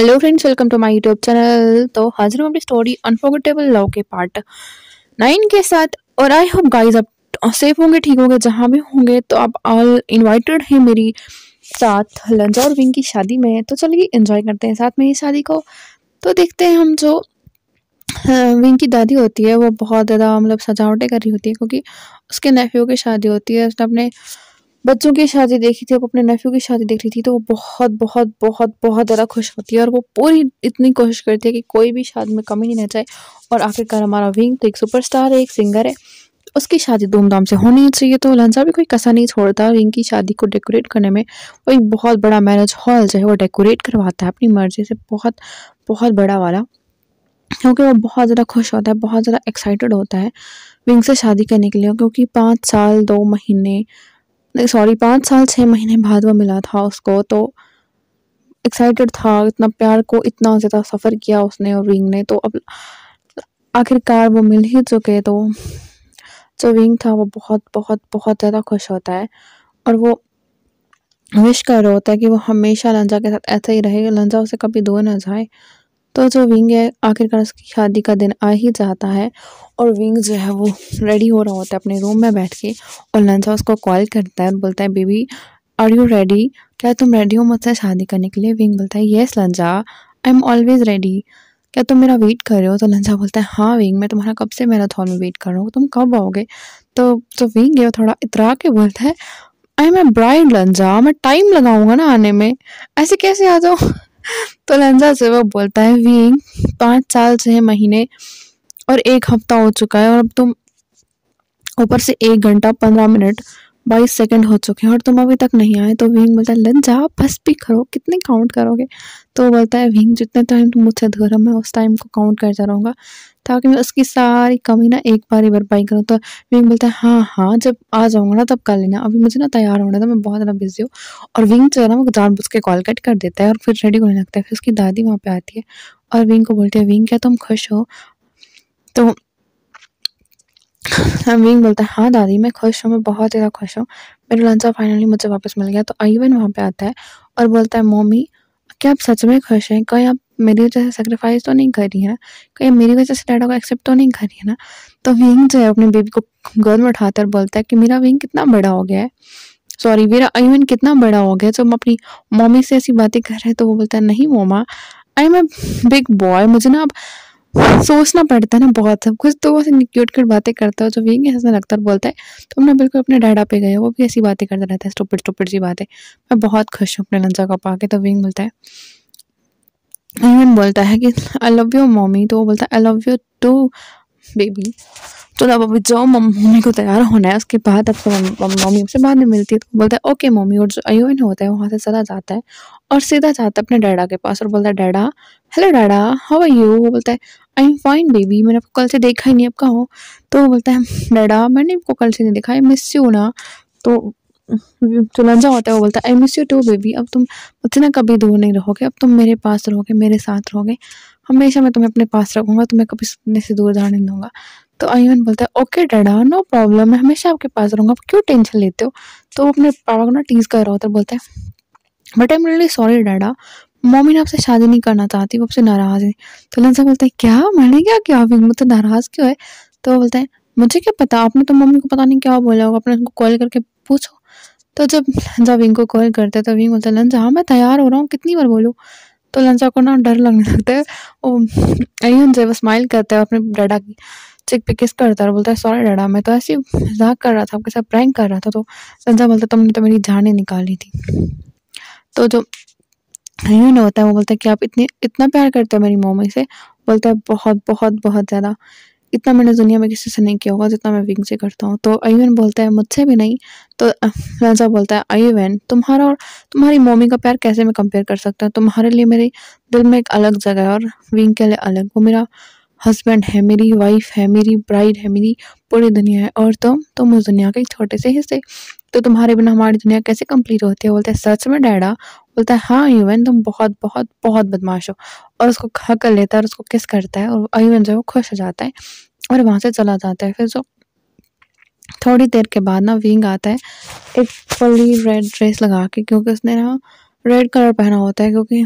Hello friends, welcome to my YouTube channel. तो हाजिर हूँ अपनी स्टोरी अनफॉरगेटेबल लव के पार्ट 9 के साथ। और आई होप गाइस आप सेफ होंगे, ठीक होंगे, जहाँ भी होंगे। तो आप ऑल इनवाइटेड हैं मेरी साथ लंच और विंग की शादी में। तो चलिए एंजॉय करते हैं साथ में इस शादी को। तो देखते हैं हम जो विंग की दादी होती है वो बहुत ज़्यादा मतलब सजावटें कर रही होती है, क्योंकि उसके नेफ्यू की शादी होती है। उसने अपने बच्चों की शादी देखी थी, अब अपने नेफ्यू की शादी देख रही थी, तो वो बहुत बहुत बहुत बहुत ज़्यादा खुश होती है। और वो पूरी इतनी कोशिश करती है कि कोई भी शादी में कमी नहीं रह जाए। और आखिरकार हमारा विंग तो एक सुपरस्टार है, एक सिंगर है, उसकी शादी धूमधाम से होनी ही चाहिए। तो लंचा भी कोई कसर नहीं छोड़ता विंग की शादी को डेकोरेट करने में। वो एक बहुत बड़ा मैरिज हॉल जो है वो डेकोरेट करवाता है अपनी मर्जी से, बहुत बहुत बड़ा वाला, क्योंकि वो बहुत ज़्यादा खुश होता है, बहुत ज़्यादा एक्साइटेड होता है विंग से शादी करने के लिए। क्योंकि 5 साल 2 महीने नहीं, सॉरी, 5 साल 6 महीने बाद वो मिला था उसको। तो एक्साइटेड था, इतना प्यार को इतना ज़्यादा सफ़र किया उसने और विंग ने। तो अब आखिरकार वो मिल ही चुके। तो जो विंग था वो बहुत बहुत बहुत ज़्यादा खुश होता है। और वो विश कर रहा होता है कि वो हमेशा लंजा के साथ ऐसा ही रहे, लंजा उसे कभी दूर ना जाए। तो जो विंग है आखिरकार उसकी शादी का दिन आ ही जाता है। और विंग जो है वो रेडी हो रहा होता है अपने रूम में बैठ के। और लंजा उसको कॉल करता है और बोलता है, बेबी आर यू रेडी? क्या तुम रेडी हो मुझसे शादी करने के लिए? विंग बोलता है, yes लंजा, I am always ready. क्या तुम मेरा वेट कर रहे हो? तो लंजा बोलता है, हाँ विंग, मैं तुम्हारा कब से मैराथन में वेट कर रहा हूँ, तुम कब आओगे? तो जो विंग है वो थोड़ा इतरा के बोलता है, आई एम ए ब्राइड लंजा, मैं टाइम लगाऊंगा ना आने में, ऐसे कैसे आ जाओ? तो लंजा से वो बोलता है, विंग 5 साल 6 महीने और 1 हफ्ता हो चुका है, और अब तुम ऊपर से 1 घंटा 15 मिनट 22 सेकंड हो चुके हैं और तुम अभी तक नहीं आए। तो विंग बोलता है, लंजा बस भी करो, कितने काउंट करोगे? तो वो बोलता है, विंग जितने टाइम तुम मुझसे दूर हो मैं उस टाइम को काउंट करता रहूँगा, ताकि मैं उसकी सारी कमी ना एक बार ही भरपाई करूँ। तो विंग बोलता है, हाँ हाँ, जब आ जाऊँगा ना तब कर लेना, अभी मुझे ना तैयार होना था, मैं बहुत ज़्यादा बिजी हूँ। और विंग जो है ना वो जानबूझ के कॉल कट कर देता है और फिर रेडी होने लगता है। फिर उसकी दादी वहाँ पे आती है और विंग को बोलती है, विंग क्या तुम खुश हो? तो विंग बोलता है, हाँ दादी मैं खुश हूँ, मैं बहुत ज़्यादा खुश हूँ, मेरा लंचा फाइनली मुझे वापस मिल गया। तो आयुवन वहाँ पे आता है और बोलता है, मम्मी क्या आप सच में खुश हैं? कहीं आप मेरी वजह से सेक्रीफाइस तो नहीं कर रही है ना? कहीं मेरी वजह से डैडा को एक्सेप्ट तो नहीं कर रही है ना? तो विंग जो है अपने बेबी को गोद में उठाकर बोलता है कि मेरा विंग कितना बड़ा हो गया है, सॉरी मेरा आयुवन कितना बड़ा हो गया, जब हम अपनी मम्मी से ऐसी बातें कर रहे हैं। तो वो बोलता है, नहीं momma, I am a big boy, मुझे ना अब सोचना पड़ता है ना बहुत सब कुछ। तो वो ऐसे क्यूट क्यूट बातें करता है जो विंग हंसने लगता है और बोलता है, तुम ना बिल्कुल अपने डैडा पे गए हो, वो भी ऐसी बातें करता रहता है, स्टूपिड स्टूपिड सी बातें, मैं बहुत खुश हूँ अपने लंचा को पाके। तो विंग बोलता है, इवन बोलता है कि आई लव यू मम्मी। तो वो बोलता है, I love you too baby. तो अब अभी जाओ, मम्मी को तैयार होना है, उसके बाद अब तो मम्मी से बाद में मिलती है। तो बोलता है, ओके मम्मी। और जो अयोन होता है वहाँ से चला जाता है और सीधा जाता है अपने डैडा के पास और बोलता है, डैडा, हेलो डैडा, हाउ आर यू? वो बोलता है, आई एम फाइन बेबी, मैंने आपको कल से देखा ही नहीं, अब कहाँ हो? तो वो बोलता है, डैडा मैंने आपको कल से नहीं देखा, आई मिस यू ना। तो जो लंजा होता है वो बोलता है, I miss you too baby, अब तुम मुझसे ना कभी दूर नहीं रहोगे, अब तुम मेरे पास रहोगे, मेरे साथ रहोगे, हमेशा मैं तुम्हें अपने पास रखूंगा, तुम्हें कभी अपने से दूर जाने नहीं दूंगा। तो आयुन बोलता है, ओके डैडा, नो प्रॉब्लम, मैं हमेशा आपके पास रहूंगा, आप क्यों टेंशन लेते हो? तो वो अपने पापा को ना टीज कर रहा होता है, बोलता है, but I am really sorry dada, मम्मी ने आपसे शादी नहीं करना चाहती, वो आपसे नाराज है। तो लंसा बोलता है, क्या मैंने क्या किया, अभी मुझसे नाराज क्यों है? तो वो बोलता है, मुझे क्या पता, आपने तो मम्मी को पता नहीं क्या बोला होगा, अपने उनको कॉल करके पूछो। तो जब विंग को कॉल करते हैं तो विंग बोलता है, लंचा हाँ मैं तैयार हो रहा हूँ, कितनी बार बोलूँ? तो लंचा को ना डर लगने लगता है। वो अय्यून से वो स्माइल करता है, अपने डैडा की चिक पे किस करता है और बोलता है, सॉरी डैडा, मैं तो ऐसे ही मजाक कर रहा था, आपके साथ प्रैंक कर रहा था। तो लंचा बोलता है, तुमने तो मेरी जान ही निकाली थी। तो जो अय्यून होता है वो बोलता है कि आप इतना प्यार करते हो मेरी मम्मी से? बोलता है, बहुत बहुत बहुत ज़्यादा, इतना मैंने दुनिया में किसी से नहीं किया होगा जितना मैं विंग से करता हूँ। तो अय्यून बोलता है, मुझसे भी नहीं। तो राजा बोलता है, अय्यून तुम्हारा और तुम्हारी मम्मी का प्यार कैसे मैं कंपेयर कर सकता हूँ? तुम्हारे लिए मेरे दिल में एक अलग जगह है और विंग के लिए अलग। वो मेरा हस्बैंड है, मेरी वाइफ है, मेरी ब्राइड है, मेरी पूरी दुनिया है, और तुम उस दुनिया के एक छोटे से हिस्से। तो तुम्हारे बिना हमारी दुनिया कैसे कंप्लीट होती है? बोलता है, सच में डैडा? बोलता है, हाँ अय्यून, तुम बहुत बहुत बहुत बदमाश हो। और उसको हक कर लेता है और उसको किस करता है और अय्यून जो है वो खुश हो जाता है और वहाँ से चला जाता है। फिर जो थोड़ी देर के बाद ना विंग आता है एक फुल्ली रेड ड्रेस लगा के, क्योंकि उसने ना रेड कलर पहना होता है, क्योंकि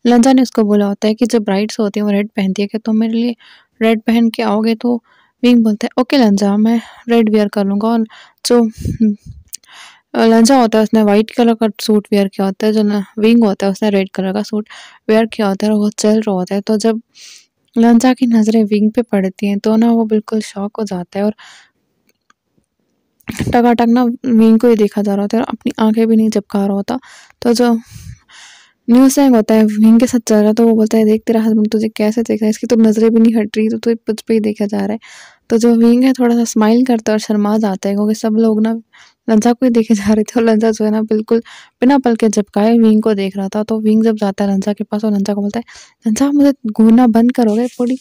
लंजा ने उसको बोला होता है कि जब ब्राइड्स होती हैं वो रेड पहनती है, कि तुम मेरे लिए रेड पहन के आओगे? तो विंग बोलता है ओके लंजा, मैं रेड वियर कर लूँगा। और जो लंजा होता है उसने वाइट कलर का सूट वेयर किया होता है, जो विंग होता है उसने रेड कलर का सूट वेयर किया होता है और वो चल रहा होता है। तो जब लंजा की नज़रें विंग पे पड़ती हैं तो ना वो बिल्कुल शॉक हो जाता है और टकाटक ना विंग को ही देखा जा रहा होता है और अपनी आंखें भी नहीं झपका रहा होता। तो जो न्यूज़ होता है विंग के साथ चल रहा, तो वो बोलता है देख तेरा हस्बैंड तुझे कैसे देख रहा है, इसकी तो नज़रें भी नहीं हट रही, तो तुझे तुझ पे ही देखा जा रहा है। तो जो विंग है थोड़ा सा स्माइल करता है और शर्मा जाता है, क्योंकि सब लोग ना लंजा को ही देखे जा रहे थे और लंजा जो है ना बिल्कुल बिना पल के झपकाए विंग को देख रहा था। तो विंग जब जाता है लंजा के पास और लंजा को बोलता है लंजा मुझे घूरना बंद करोगे, पूरी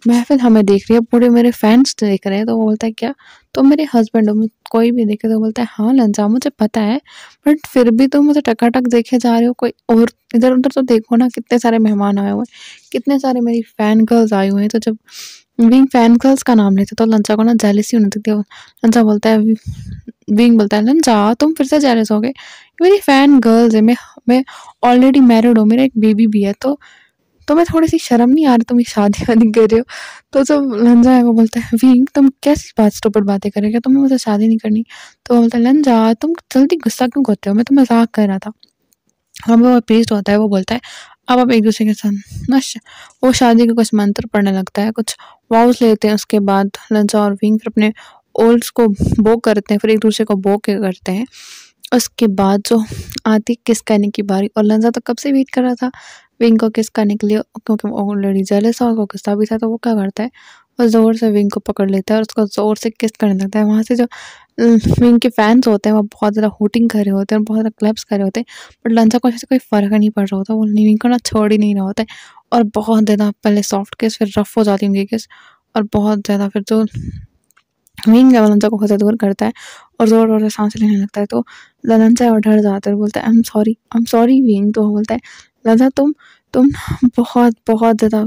महफिल हमें देख रही है, पूरे मेरे फैंस देख रहे हैं। तो वो बोलता है क्या तुम मेरे हस्बैंड हो, कोई भी देखे? तो बोलता है हाँ लंजा मुझे पता है, बट फिर भी तुम मुझे टकाटक देखे जा रहे हो, कोई और इधर उधर तो देखो ना, कितने सारे मेहमान आए हुए हैं, कितने सारे मेरी फैन गर्ल्स आई हुई हैं। तो जब विंग फैन गर्ल्स का नाम लेते तो लंचा को ना जेलसी होने लगती है। लंचा बोलता है विंग बोलता है लंचा तुम फिर से जेलस हो गए, मेरी फैन गर्ल्स है, मैं ऑलरेडी मैरिड हूँ, मेरा एक बेबी भी है, तो तुम्हें थोड़ी-सी शर्म नहीं आ रही, तुम ये शादी-वादी कर रहे हो? तो जो लंजा है वो बोलता है विंग तुम कैसी बात स्टूपिड बातें कर रहे हो? क्या तुम्हें मुझसे शादी नहीं करनी? तो वो बोलता है लंजा तुम जल्दी गुस्सा क्यों करते हो? मैं तो मज़ाक कर रहा था। और वो पेस्ट होता है, वो बोलता है अब आप एक-दूसरे के साथ ना वो शादी के कुछ मंत्र पढ़ने लगता है, कुछ वॉव्स लेते हैं। उसके बाद लंजा और विंग फिर अपने ओल्ड्स को बो करते हैं, फिर एक-दूसरे को बो के करते हैं। उसके बाद जो आती किस करने की बारी, और लंजा तो कब से वेट कर रहा था विंग को किस करने के लिए, क्योंकि वो ऑलरेडी जेलस और वो गुस्सा भी था। तो वो क्या करता है, वो ज़ोर से विंग को पकड़ लेता है और उसको ज़ोर से किस करने लगता है। वहाँ से जो विंग के फैन्स होते हैं वो बहुत ज़्यादा हूटिंग कर रहे होते हैं और बहुत ज़्यादा क्लैप्स कर रहे होते हैं, बट लंजा को ऐसे कोई फ़र्क नहीं पड़ रहा होता, वो विंग को ना छोड़ ही नहीं रहा होता है। और बहुत ज़्यादा पहले सॉफ्ट किस, फिर रफ़ हो जाती है उनकी किस, और बहुत ज़्यादा फिर जो विंग है वो लंजा को बहुत ज़्यादा दूर करता है और ज़ोर-ज़ोर से साँसें लेने लगता है। तो लंजा है वो डर जाता है और बोलता है आई एम सॉरी विंग। तो वो बोलता है लंजा तुम बहुत बहुत ज़्यादा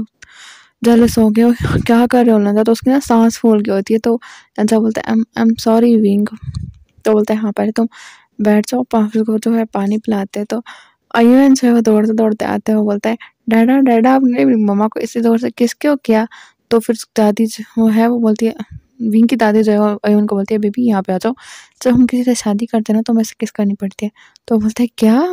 जेलस हो गए हो, क्या कर रहे हो लंजा? तो उसकी ना साँस फूल गई होती है। तो लंजा बोलता है आई एम सॉरी विंग। तो बोलता है हाँ पहले तुम बैठ जाओ, फिर को जो है पानी पिलाते हैं। तो अय्यून जो है वो दौड़ते-दौड़ते आते हैं, वो बोलता है डैडा डैडा आपने मेरी मम्मा को इतनी ज़ोर से किस क्यों किया? तो फिर दादी जो वो है वो बोलती है, विंग की दादी जो है वो अय्यून को बोलती है बेबी यहाँ पे आ जाओ, जब हम किसी से शादी करते हैं ना तो हमें ऐसे किस करनी पड़ती है। तो बोलता है क्या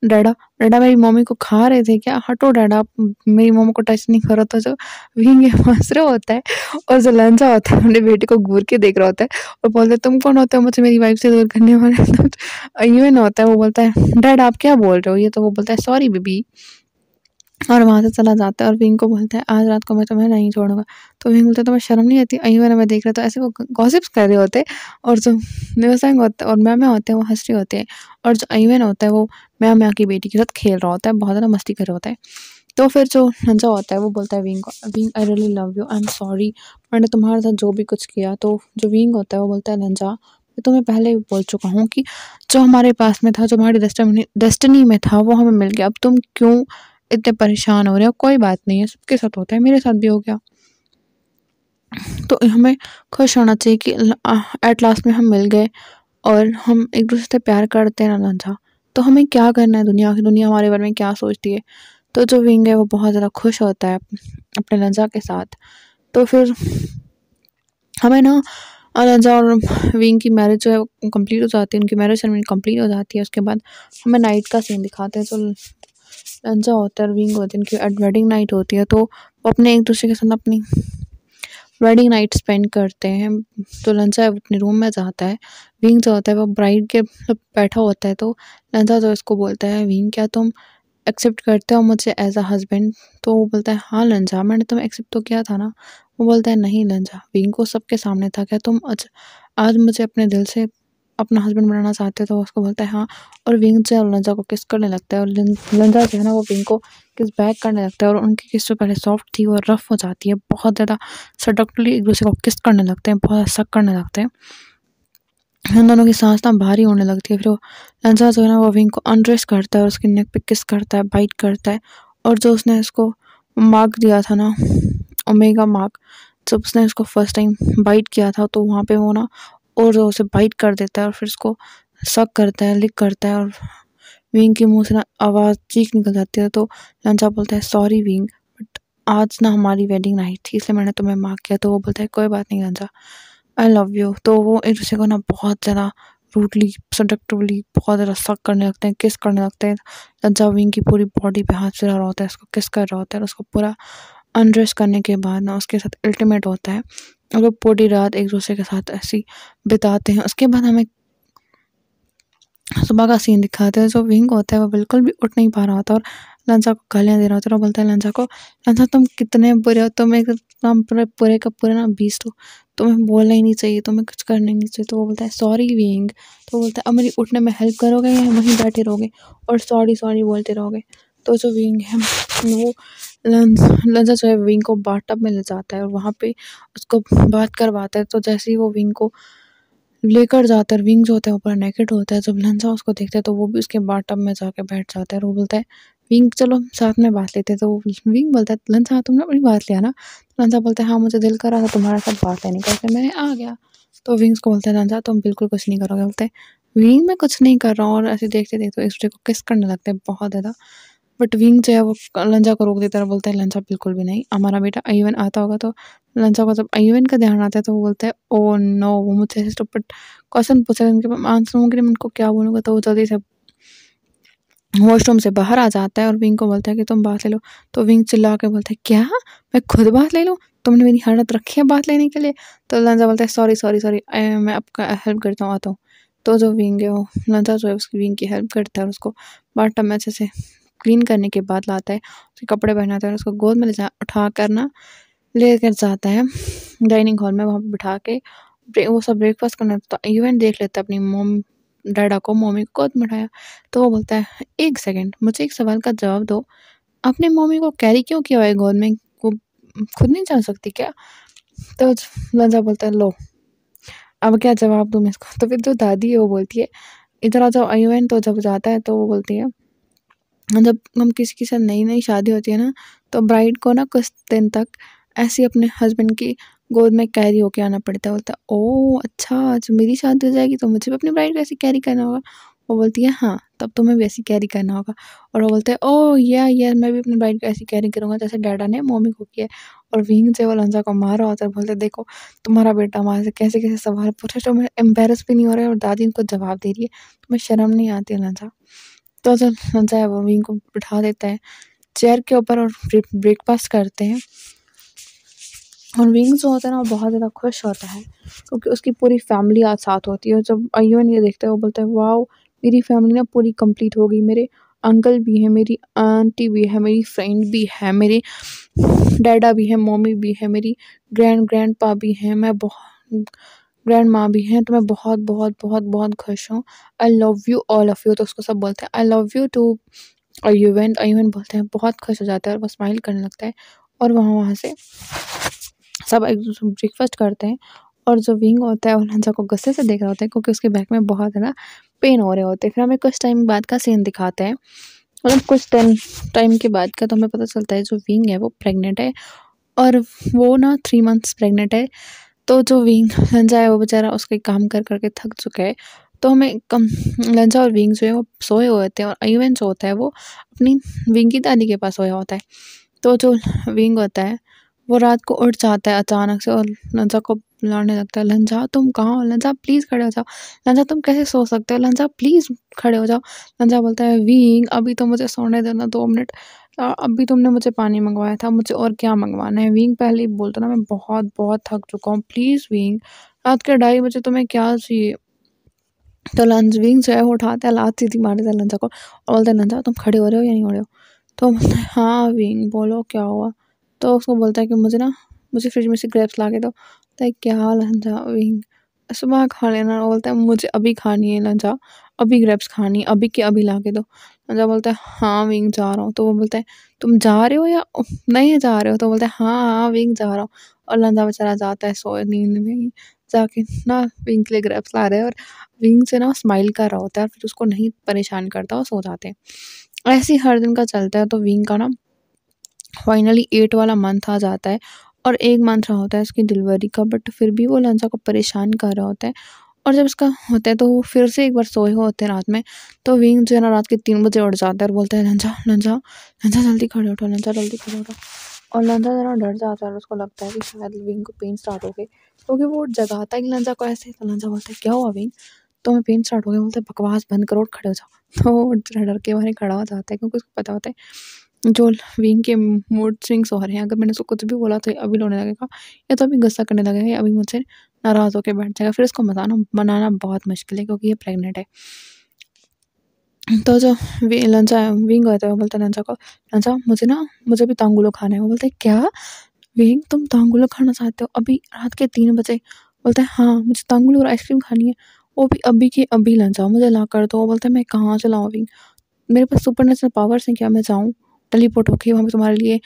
डैडा डैडा मेरी मम्मी को खा रहे थे क्या? हटो डैडा, आप मेरी मम्मी को टच नहीं करो। तो जो विंग है वो हँस रहा होता है और जो लंजा होता है अपने बेटे को घूर के देख रहा होता है और बोलता है तुम कौन होते हो मुझे मेरी वाइफ से दूर करने वाले? तो अय्यून होता है वो बोलता है डैड आप क्या बोल रहे हो ये? तो वो बोलता है सॉरी बेबी, और वहाँ से चला जाता है और विंग को बोलता है आज रात को मैं तुम्हें नहीं छोड़ूंगा। तो विंग बोलता है तुम्हें शर्म नहीं आती? अय्यून हमें देख रहे, तो ऐसे वो गॉसिप्स कर रहे होते हैं और जो न्यूज़ैंग होता है और मैम होते हैं वो हंस रहे होते हैं, और जो अय्यून होता है वो मैम की बेटी के साथ खेल रहा होता है, बहुत ज़्यादा मस्ती कर रहा होता है। तो फिर जो लंजा होता है वो बोलता है विंग को wing I really love you, I am sorry मैंने तुम्हारे साथ जो भी कुछ किया। तो जो विंग होता है वो बोलता है लंजा मैं तुम्हें पहले भी बोल चुका हूँ कि जो हमारे पास में था, जो हमारी डेस्टिनी में था वो हमें मिल गया, अब तुम क्यों इतने परेशान हो रहे हो? कोई बात नहीं है, सबके साथ होता है, मेरे साथ भी हो गया। तो हमें खुश होना चाहिए कि एट लास्ट में हम मिल गए और हम एक दूसरे से प्यार करते हैं ना लंजा। तो हमें क्या करना है, दुनिया हमारे बारे में क्या सोचती है? तो जो विंग है वो बहुत ज़्यादा खुश होता है अपने लंजा के साथ। तो फिर हमें ना लंजा और विंग की मैरिज जो है वो कंप्लीट हो जाती है, उनकी मैरिज सेरेमनी कंप्लीट हो जाती है। उसके बाद हमें नाइट का सीन दिखाते हैं। तो लंजा होता है और विंग होती है, उनकी वेडिंग नाइट होती है। तो वो अपने एक दूसरे के साथ अपनी वेडिंग नाइट स्पेंड करते हैं। तो लंजा अपने रूम में जाता है, विंग जो होता है वो ब्राइड के बैठा होता है। तो लंजा जो इसको बोलता है विंग क्या तुम एक्सेप्ट करते हो मुझे एज अ हस्बैंड? तो वो बोलता है हाँ लंजा मैंने तुम्हें एक्सेप्ट तो किया था ना। वो बोलता है नहीं लंजा, विंग को सबके सामने था, क्या तुम आज मुझे अपने दिल से अपना हस्बैंड बनाना चाहते हो? तो उसको बोलता है हाँ, और विंग जो है लंजा को किस करने लगता है और लंजा जो है ना वो विंग को किस बैक करने लगता है और उनकी किस जो पहले सॉफ्ट थी वो रफ हो जाती है, बहुत ज़्यादा सडकली एक दूसरे को किस करने लगते हैं, बहुत शक करने लगते हैं। उन दोनों की सांस ना भारी होने लगती है। फिर वो लंजा जो है ना वो विंग को अनड्रेस करता है और उसके नेक पे किस करता है, बाइट करता है। और जो उसने इसको मार्क दिया था ना, ओमेगा मार्क, जब उसने इसको फर्स्ट टाइम बाइट किया था तो वहाँ पे वो ना और जो उसे बाइट कर देता है और फिर उसको सक करता है, लिक करता है और विंग के मुँह से ना आवाज़ चीख निकल जाती है। तो लंचा बोलता है सॉरी विंग, बट आज ना हमारी वेडिंग नाइट थी इसलिए मैंने तुम्हें माफ़ किया। तो वो बोलता है कोई बात नहीं लंचा, आई लव यू। तो वो एक दूसरे को ना बहुत ज़्यादा रूडली सडक्टिवली बहुत ज़्यादा सक करने लगते हैं, किस करने लगते हैं। लंचा विंग की पूरी बॉडी पे हाथ फिरा रहा होता है, उसको किस कर रहा होता है और उसको पूरा अनड्रेस करने के बाद ना उसके साथ अल्टीमेट होता है और वो पूरी रात एक दूसरे के साथ ऐसी बिताते हैं। उसके बाद हमें सुबह का सीन दिखाते हैं। जो विंग होता है वो बिल्कुल भी उठ नहीं पा रहा होता और लंचा को गालियाँ दे रहा होता है और बोलता है लंचा को, लंचा तुम कितने बुरे हो, तुम एकदम पूरे का पूरे ना बीस्ट हो, तुम्हें बोलना ही नहीं चाहिए, तुम्हें कुछ करना ही नहीं चाहिए। तो वो बोलता है सॉरी विंग। तो वो बोलता है अब मेरी उठने में हेल्प करोगे या वहीं बैठे रहोगे और सॉरी सॉरी बोलते रहोगे। तो जो विंग है वो लंचा जो है विंग को बाथटब में ले जाता है और वहाँ पे उसको बात करवाता है। तो जैसे ही वो विंग को लेकर जाता है, विंग जो होता है वो पूरा नेकेड होता है। जब लंचा उसको देखता है तो वो भी उसके बाथटब में जाके बैठ जाता है और वो बोलता है विंग चलो साथ में बात लेते हैं। तो विंग बोलता है लंचा तुमने अपनी बात लिया ना। तो लंचा बोलता है हाँ मुझे दिल कर रहा था तुम्हारे साथ बात लेने का इसलिए मैंने आ गया। तो विंग्स को बोलता है लंचा तुम बिल्कुल कुछ नहीं करोगे। बोलते हैं विंग मैं कुछ नहीं कर रहा हूँ और ऐसे देखते देखते एक दूसरे को किस करने लगते हैं बहुत ज़्यादा। बट विंग जो है वो लंचा को रोक देता है और बोलता है लंचा बिल्कुल भी नहीं, हमारा बेटा आयुवन आता होगा। तो लंचा को जब आयुवन का ध्यान आता है तो वो बोलता है ओ नो, वो मुझसे ऐसे स्टूपिड क्वेश्चन पूछा उनके आंसर होंगे, मैं उनको क्या बोलूँगा। तो वो जल्दी से वॉशरूम से बाहर आ जाता है और विंग को बोलता है कि तुम बात ले लो। तो विंग चिल्ला के बोलता है क्या, मैं खुद बात ले लूँ, तुमने मेरी हालत रखी है बात लेने के लिए। तो लंचा बोलता है सॉरी सॉरी सॉरी, मैं आपका हेल्प करता हूँ, आता हूँ। तो जो विंग है वो लंचा जो है उसकी विंग की हेल्प करता है और उसको बाथटब में अच्छे से क्लीन करने के बाद लाता है, उसके कपड़े पहनाता है और उसको गोद में उठा कर ना लेकर जाता है डाइनिंग हॉल में। वहाँ पे बिठा के वो सब ब्रेकफास्ट करना तो इवेंट देख लेता है अपनी मॉम डैडा को, मम्मी को गोद में उठाया। तो वो बोलता है एक सेकंड मुझे एक सवाल का जवाब दो, आपने मम्मी को कैरी क्यों किया हुआ है गोद में, वो खुद नहीं चल सकती क्या। तो लंजा बोलता है लो अब क्या जवाब दूँ मैं इसको। तो फिर जो दादी है वो बोलती है इधर आ जाओ आयुवन। तो जब जाता है तो वो बोलती है जब हम किसी के साथ नई-नई शादी होती है ना, तो ब्राइड को ना कुछ दिन तक ऐसे ही अपने हस्बैंड की गोद में कैरी होके आना पड़ता है। बोलता है ओह! अच्छा आज मेरी शादी हो जाएगी तो मुझे भी अपनी ब्राइड को ऐसे कैरी करना होगा। वो बोलती है हाँ, तब तुम्हें भी ऐसे कैरी करना होगा। और वो बोलता है ओह! या मैं भी अपनी ब्राइड को ऐसे कैरी करूँगा जैसे डैडा ने मम्मी को किया है। और विंग जो है वो लंजा को मार रहा होता है, बोलते देखो तुम्हारा बेटा हमारे से कैसे-कैसे सवाल पूछ रहा है, तुम्हें एम्बैरेस भी नहीं हो रहा है और दादी उनको जवाब दे रही है, तुम्हें शर्म नहीं आती है लंजा। तो जब लंचा है वो विंग को बिठा देता है चेयर के ऊपर और ब्रेकफास्ट करते हैं। और विंग जो होता है ना वो बहुत ज़्यादा खुश होता है क्योंकि उसकी पूरी फैमिली आज साथ होती है। और जब अय्यून ये देखता है वो बोलता है वाओ, मेरी फैमिली ना पूरी कंप्लीट हो गई, मेरे अंकल भी हैं, मेरी आंटी भी है, मेरी फ्रेंड भी है, मेरे डैडा भी है, मम्मी भी है, मेरी ग्रैंडपा भी हैं, मैं बहुत ग्रैंड माँ भी हैं। तो मैं बहुत बहुत बहुत बहुत खुश हूँ। आई love you all of you. तो उसको सब बोलते हैं आई लव यू टू अय्यून। अय्यून बोलते हैं बहुत खुश हो जाता है और वो स्माइल करने लगता है और वहाँ से सब एक दूसरे ब्रेकफास्ट करते हैं। और जो विंग होता है वो लंचा को गुस्से से देख रहा होता है क्योंकि उसके बैक में बहुत ज़्यादा पेन हो रहे होते हैं। फिर हमें कुछ टाइम बाद का सीन दिखाते हैं, मतलब कुछ टाइम के बाद का। तो हमें पता चलता है जो विंग है वो प्रेग्नेंट है और वो ना 3 मंथ्स प्रेग्नेंट है। तो जो विंग लंचा है वो बेचारा उसके काम कर के थक चुका है। तो हमें कम लंचा और विंग जो है वो सोए हुए होते हैं और अय्यून जो होता है वो अपनी विंग की दादी के पास सोया होता है। तो जो विंग होता है वो रात को उठ जाता है अचानक से और लंचा को बुलाने लगता है, लंचा तुम कहाँ हो, लंचा प्लीज़ खड़े हो जाओ, लंचा तुम कैसे सो सकते हो, लंचा प्लीज़ खड़े हो जाओ। लंचा बोलता है विंग अभी तो मुझे सोने दो ना 2 मिनट, अभी तुमने मुझे पानी मंगवाया था, मुझे और क्या मंगवाना है। विंग पहले ही बोलता ना मैं बहुत बहुत थक चुका हूँ, प्लीज़ विंग रात के 2:30 बजे तुम्हें क्या चाहिए। तो विंग जो है वो उठाता है, लात सीधी मार देता है लंचा को और बोलता है लंचा तुम खड़े हो रहे हो या नहीं हो रहे हो। तो बोलता है हाँ विंग बोलो क्या हुआ। तो उसको बोलता है कि मुझे फ्रिज में से ग्रेप्स ला के दो। बोलता है क्या लंचा विंग सुबह खा लेना। बोलता है मुझे अभी खानी है लंचा, अभी ग्रेप्स खानी है, अभी के अभी ला के दो। लंचा बोलता है हाँ विंग जा रहा हूँ। तो वो बोलता है तुम जा रहे हो या नहीं जा रहे हो। तो बोलता है हाँ हाँ विंग जा रहा हूँ। और लंचा बेचारा जाता है सोए नींद में ही, जाके ना विंग के लिए ग्रेप्स ला रहा है और विंग से ना स्माइल कर रहा होता है, फिर उसको नहीं परेशान करता और सो जाते हैं। ऐसे ही हर दिन का चलता है। तो विंग का ना फाइनली 8 वाला मंथ आ जाता है और 1 मंथ रहा होता है उसकी डिलीवरी का, बट फिर भी वो लंचा को परेशान कर रहा होता है और जब इसका होता है तो वो फिर से एक बार सोए हुए होते हैं रात में, तो विंग जो है ना रात के 3 बजे उठ जाता है और बोलता है, "लंजा, लंजा, लंजा जल्दी खड़े उठो, लंजा जल्दी खड़े उठो।" और लंजा ज़रा डर जाता है और उसको लगता है कि शायद विंग को पेन स्टार्ट हो गई, क्योंकि वो जगाता है कि लंजा को ऐसे, तो लंजा बोलता है, "क्या हुआ विंग? तुम्हें पेन स्टार्ट हो गया?" बोलता है, "बकवास बंद करो और खड़े हो जाओ।" तो वो डर के मारे खड़ा हो जाता है, क्योंकि उसको पता होता है जो विंग के मूड स्विंग्स हो रहे हैं, अगर मैंने उसको कुछ भी बोला तो ये अभी रोने लगेगा या तो अभी गुस्सा करने लगेगा या अभी मुझसे नाराज़ होके बैठ जाएगा। फिर इसको मनाना बहुत मुश्किल है, क्योंकि ये प्रेग्नेंट है। तो जो लंचा विंग होता है वो बोलता है लंचा को, "लंचा मुझे भी तांगुलो खाना है।" वो बोलता है, "क्या? विंग तुम तांगुलो खाना चाहते हो अभी रात के 3 बजे?" बोलता है, "हाँ, मुझे तांगुलो और आइसक्रीम खानी है, वो भी अभी की अभी लंचा, मुझे ला कर दो।" वो बोलता है, "मैं कहाँ से लाऊँ विंग? मेरे पास सुपरनेचुरल पावर्स हैं क्या? मैं जाऊँ टेलीपोर्ट होके वहाँ पे तुम्हारे लिए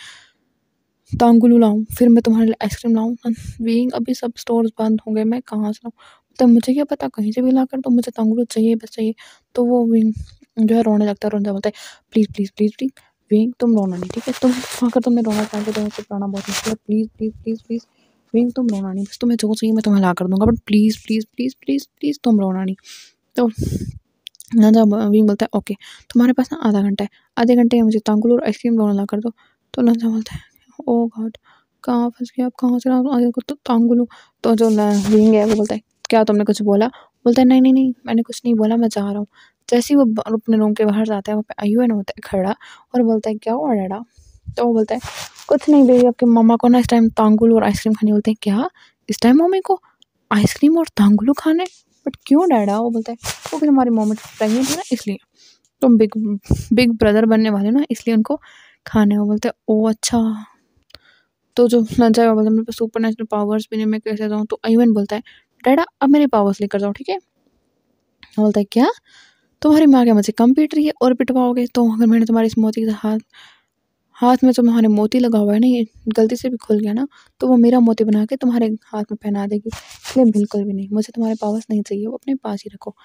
तांगुलू लाऊँ, फिर मैं तुम्हारे लिए आइसक्रीम लाऊँ? विंग अभी सब स्टोर्स बंद हो गए, मैं कहाँ से लाऊँ?" तो मुझे क्या पता, कहीं से भी लाकर दो, मुझे तांगुलू चाहिए, बस चाहिए। तो वो विंग जो है रोने लगता है, रोने बोलता है, "please, please, please, please wing तुम रोना नहीं, ठीक है? अगर तुम्हें रोना चाहोगे तो मुझसे रोना बहुत मुश्किल है। Please, please, please, please wing तुम रोना नहीं, बस तुम्हें जो चाहिए मैं तुम्हें ला कर दूँगा, but please, please, please, please, please तुम रोना नहीं।" तो ना जब विंग बोलता है, "ओके, तुम्हारे पास ना आधा घंटा है, आधे घंटे में मुझे तांगुल और आइसक्रीम दोनों ला कर दो।" तो लंचा बोलता है, "ओह गॉड! कहाँ फँस गया, अब कहाँ से लाऊँ आगे को तो तांगुलू?" तो जो विंग है वो बोलता है, "क्या तुमने कुछ बोला?" बोलता है, "नहीं, नहीं, नहीं, मैंने कुछ नहीं बोला, मैं जा रहा हूँ।" जैसे ही वो अपने रूम के बाहर जाता है, वहाँ पे आयुन होता है खड़ा और बोलता है, "क्या हुआ डैडा?" तो वो बोलता है, "कुछ नहीं बेबी, आपकी मम्मा को ना इस टाइम तांगुल और आइसक्रीम खानी है।" बोलते हैं, "क्या? इस टाइम मम्मी को आइसक्रीम और तांगुलू खाने? बट क्यों डैडा?" वो बोलता है, "क्योंकि हमारी मम्मी प्रेग्नेंट है ना, इसलिए। तुम बिग बिग ब्रदर बनने वाले हो ना, इसलिए उनको खाने हैं।" वो बोलते हैं, "ओह अच्छा।" तो जो लंचा है वो बोलता है, "मेरे पास सुपर नेचुरल पावर्स भी नहीं, मैं कैसे जाऊँ?" तो आयुन बोलता है, "डैडा अब मेरे पावर्स लेकर जाओ, ठीक है?" वो बोलता है, "क्या? तुम्हारी माँ क्या मुझे कम पीट रही है और पिटवाओगे? तो अगर मैंने तुम्हारे इस मोती का हाथ हाथ में जो तुम्हारे मोती लगा हुआ है ना, ये गलती से भी खुल गया ना, तो वो मेरा मोती बना के तुम्हारे हाथ में पहना देगी। इसलिए बिल्कुल भी नहीं, मुझे तुम्हारे पावर्स नहीं चाहिए, वो अपने पास ही रखो।"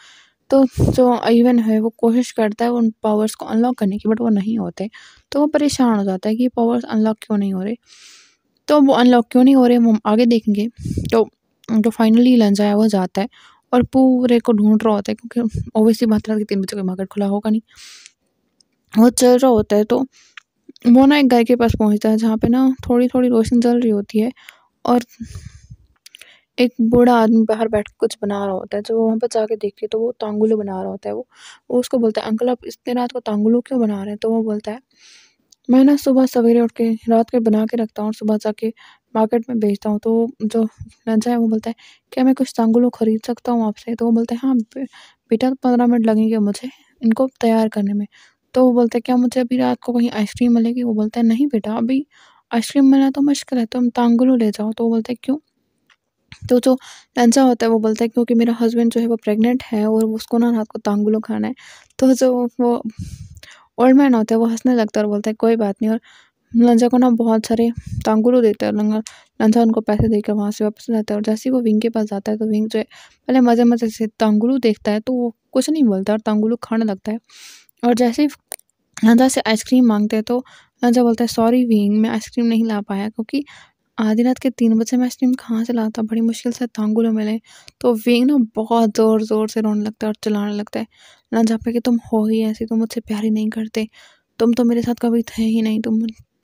तो जो आयुन है वो कोशिश करता है उन पावर्स को अनलॉक करने की, बट वो नहीं होते। तो वो परेशान हो जाता है कि ये पावर्स अनलॉक क्यों नहीं हो रहे। तो वो अनलॉक क्यों नहीं हो रहे वो हम आगे देखेंगे। तो जो फाइनली लंचा है वो जाता है और पूरे को ढूँढ रहा होता है, क्योंकि ऑब्वियसली बात है कि 3 बजे कोई मार्केट खुला होगा नहीं। वो चल रहा होता है तो वो ना एक घर के पास पहुँचता है, जहाँ पे ना थोड़ी-थोड़ी रोशनी जल रही होती है और एक बूढ़ा आदमी बाहर बैठ के कुछ बना रहा होता है। जब वो वहाँ पे जाके देखती है तो वो तांगुलू बना रहा होता है वो। वो उसको बोलता है, "अंकल आप इतनी रात को तांगुलू क्यों बना रहे हैं?" तो वो बोलता है, "मैं ना सुबह सवेरे उठ के रात को बना के रखता हूँ और सुबह जाके मार्केट में बेचता हूँ।" तो जो लंचा है वो बोलता है, "क्या मैं कुछ तांगुलू खरीद सकता हूँ आपसे?" तो वो बोलता है, "हाँ बेटा 15 मिनट लगेंगे मुझे इनको तैयार करने में।" तो वो बोलता है, "क्या मुझे अभी रात को कहीं आइसक्रीम मिलेगी?" वो बोलता है, "नहीं बेटा अभी आइसक्रीम मिलना तो मुश्किल है, तुम तांगुलू ले जाओ।" तो वो बोलता है, "क्यों?" तो जो लंचा होता है वो बोलता है, "क्योंकि मेरा हस्बैंड जो है वो प्रेग्नेंट है और उसको ना रात को तांगुलो खाना है।" तो जो वो ओल्ड मैन होता है वो हँसने लगता है और बोलता है, "कोई बात नहीं।" और लंचा को ना बहुत सारे तांगुलो देता है। लंचा उनको पैसे देकर वहाँ से वापस आ जाता है और जैसे ही वो विंग के पास जाता है तो विंग जो है पहले मज़े-मज़े से तांगुलो देखता है तो वो कुछ नहीं बोलता और तांगुलो खाने लगता है। और जैसे ही लंचा से आइसक्रीम माँगते हैं तो लंचा बोलता है, "सॉरी विंग, मैं आइसक्रीम नहीं ला पाया, क्योंकि आधी रात के 3 बजे मैं आइसक्रीम कहाँ से लाता? बड़ी मुश्किल से तांगुलो मिले।" तो विंग ना बहुत ज़ोर-ज़ोर से रोने लगता है और चिल्लाने लगता है लंचा पे कि, "तुम हो ही ऐसी, तुम मुझसे प्यार ही नहीं करते। तुम तो मेरे साथ कभी थे ही नहीं।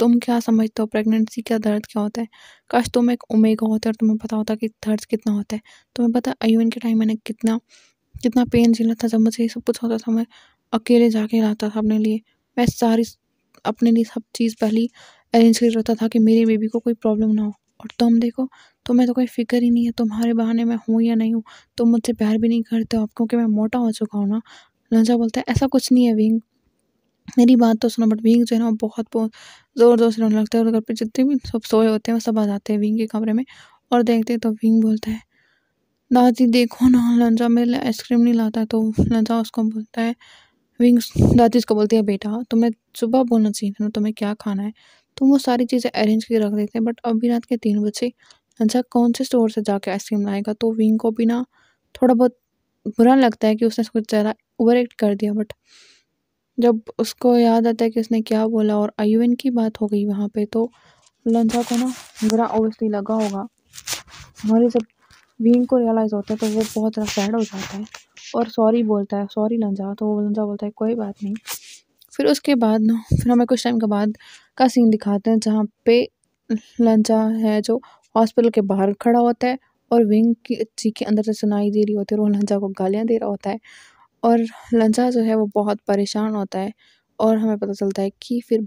तुम क्या समझते हो प्रेगनेंसी का दर्द क्या होता है? काश तुम एक ओमेगा होते और तुम्हें पता होता कि दर्द कितना होता है। तुम्हें पता है आयुन के टाइम मैंने कितना कितना पेन झेला था, जब मुझे ये सब कुछ होता था, मैं अकेले जाके लाता था अपने लिए। मैं सारी अपने लिए सब चीज़ पहले ही अरेंज कर रखता था कि मेरी बेबी को कोई प्रॉब्लम ना हो। और तुम देखो, तुम्हें तो कोई फ़िक्र ही नहीं है, तुम्हारे बहाने मैं हूँ या नहीं हूँ। तुम मुझसे प्यार भी नहीं करते हो अब, क्योंकि मैं मोटा हो चुका हूँ ना।" लंचा बोलता है, "ऐसा कुछ नहीं है विंग, मेरी बात तो सुनो।" बट विंग जो है ना वो बहुत ज़ोर-ज़ोर से रोने लगता है और घर पे जितने भी सब सोए होते हैं वो सब आ जाते हैं विंग के कमरे में और देखते हैं तो विंग बोलता है, "दादी देखो ना, लंचा मेरे लिए आइसक्रीम नहीं लाता है।" तो लंचा उसको बोलता है, विंग्स दादी उसको बोलती है, "बेटा तुम्हें सुबह बोलना चाहिए था ना तुम्हें क्या खाना है।" तुम वो सारी चीज़ें अरेंज करके रख देते हैं, बट अभी रात के 3 बजे लंचा कौन से स्टोर से जाके आइसक्रीम लाएगा। तो विंग को भी ना थोड़ा बहुत बुरा लगता है कि उसने कुछ ज़्यादा ओवर एक्ट कर दिया, बट जब उसको याद आता है कि उसने क्या बोला और आयुन की बात हो गई वहाँ पे, तो लंचा को ना बुरा ऑब्वियसली लगा होगा। हमारे सब विंग को रियलाइज़ होता है तो वो बहुत ज़्यादा सैड हो जाता है और सॉरी बोलता है, सॉरी लंजा। तो वो लंजा बोलता है कोई बात नहीं। फिर उसके बाद ना फिर हमें कुछ टाइम के बाद का सीन दिखाते हैं जहाँ पे लंजा है जो हॉस्पिटल के बाहर खड़ा होता है और विंग की चीखें अंदर से सुनाई दे रही होती है और वो लंजा को गालियाँ दे रहा होता है और लंजा जो है वो बहुत परेशान होता है और हमें पता चलता है कि फिर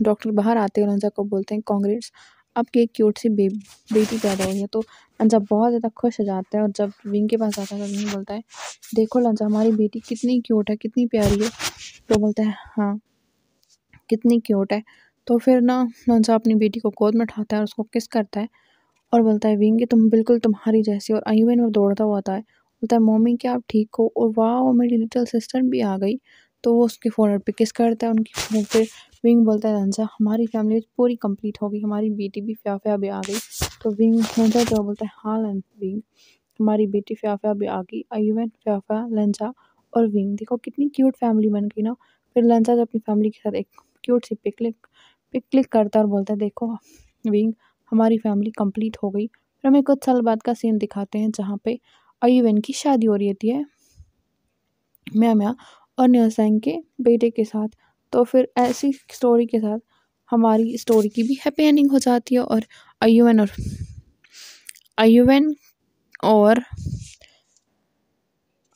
डॉक्टर बाहर आते हैं और लंजा को बोलते हैं कांग्रेट्स, आपकी एक क्यूट सी बेटी पैदा हुई है। तो लंजा बहुत ज़्यादा खुश हो जाता है और जब विंग के पास आता है तो विंग बोलता है देखो लंजा हमारी बेटी कितनी क्यूट है, कितनी प्यारी है। तो बोलता है हाँ कितनी क्यूट है। तो फिर ना लंजा अपनी बेटी को गोद में उठाता है और उसको किस करता है और बोलता है विंगी तुम बिल्कुल तुम्हारी जैसी। और आयुवन वो दौड़ता हुआ आता है, बोलता है मम्मी क्या आप ठीक हो? और वाह मेरी लिटिल सिस्टर भी आ गई। तो वो उसके फोrehead पे किस करता है उनकी मुँह पे। विंग बोलता है लंजा हमारी फैमिली पूरी कंप्लीट हो गई, हमारी बेटी भी फ्याफ्या भी आ गई। तो विंग लंजा जो बोलता है हाँ विंग हमारी बेटी फ्याफ्या भी आ गई। आयुवन फ्याफ्या लंजा और विंग देखो कितनी क्यूट फैमिली बन गई ना। फिर लंजा जो अपनी फैमिली के साथ एक क्यूट सी पिक क्लिक करता है और बोलता है देखो विंग हमारी फैमिली कंप्लीट हो गई। फिर हमें कुछ साल बाद का सीन दिखाते हैं जहाँ पे आयुवन की शादी हो रही होती है म्या म्या और न्योसेंग के बेटे के साथ। तो फिर ऐसी स्टोरी के साथ हमारी स्टोरी की भी हैप्पी एंडिंग हो जाती है और आयुवन और आयुवन और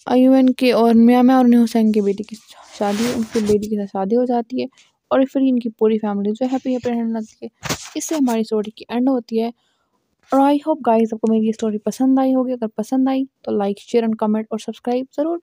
आयुवन के और म्या म्या और न्योसेंग के बेटे की शादी उनके बेटी के साथ शादी हो जाती है और फिर इनकी पूरी फैमिली जो हैप्पी हैप्पी रहने लगती है। इससे हमारी स्टोरी की एंड होती है। और आई होप गाइस आपको मेरी ये स्टोरी पसंद आई होगी। अगर पसंद आई तो लाइक शेयर एंड कमेंट और सब्सक्राइब ज़रूर